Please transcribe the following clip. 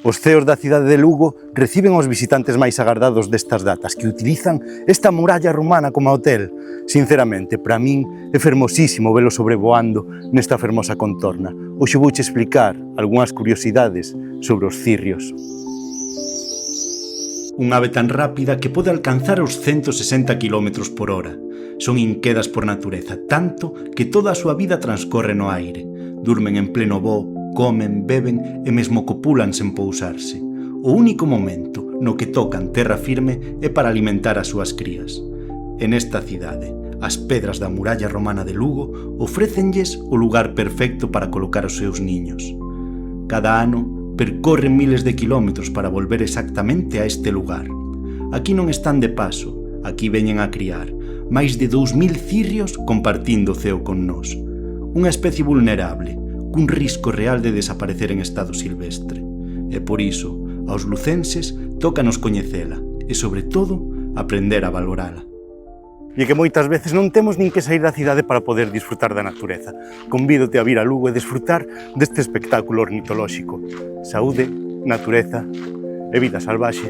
Os ceos da cidade de Lugo reciben aos visitantes máis agardados destas datas, que utilizan esta muralla romana como hotel. Sinceramente, para min é fermosísimo velo sobrevoando nesta fermosa contorna. Hoxe vouche explicar algunhas curiosidades sobre os cirrios. Un ave tan rápida que pode alcanzar os 160 km por hora. Son inquedas por natureza, tanto que toda a súa vida transcorre no aire. Durmen en pleno voo, comen, beben e mesmo copulan sen pousarse. O único momento no que tocan terra firme é para alimentar as súas crías. En esta cidade, as pedras da muralla romana de Lugo ofrécenlles o lugar perfecto para colocar os seus niños. Cada ano percorren miles de kilómetros para volver exactamente a este lugar. Aquí non están de paso, aquí veñen a criar máis de 2000 cirrios compartindo o ceo con nós. Unha especie vulnerable, cun risco real de desaparecer en estado silvestre. E por iso, aos lucenses, tócanos coñecela e, sobre todo, aprender a valorala. E que moitas veces non temos nin que sair da cidade para poder disfrutar da natureza. Convídote a vir a Lugo e desfrutar deste espectáculo ornitolóxico. Saúde, natureza e vida salvaxe.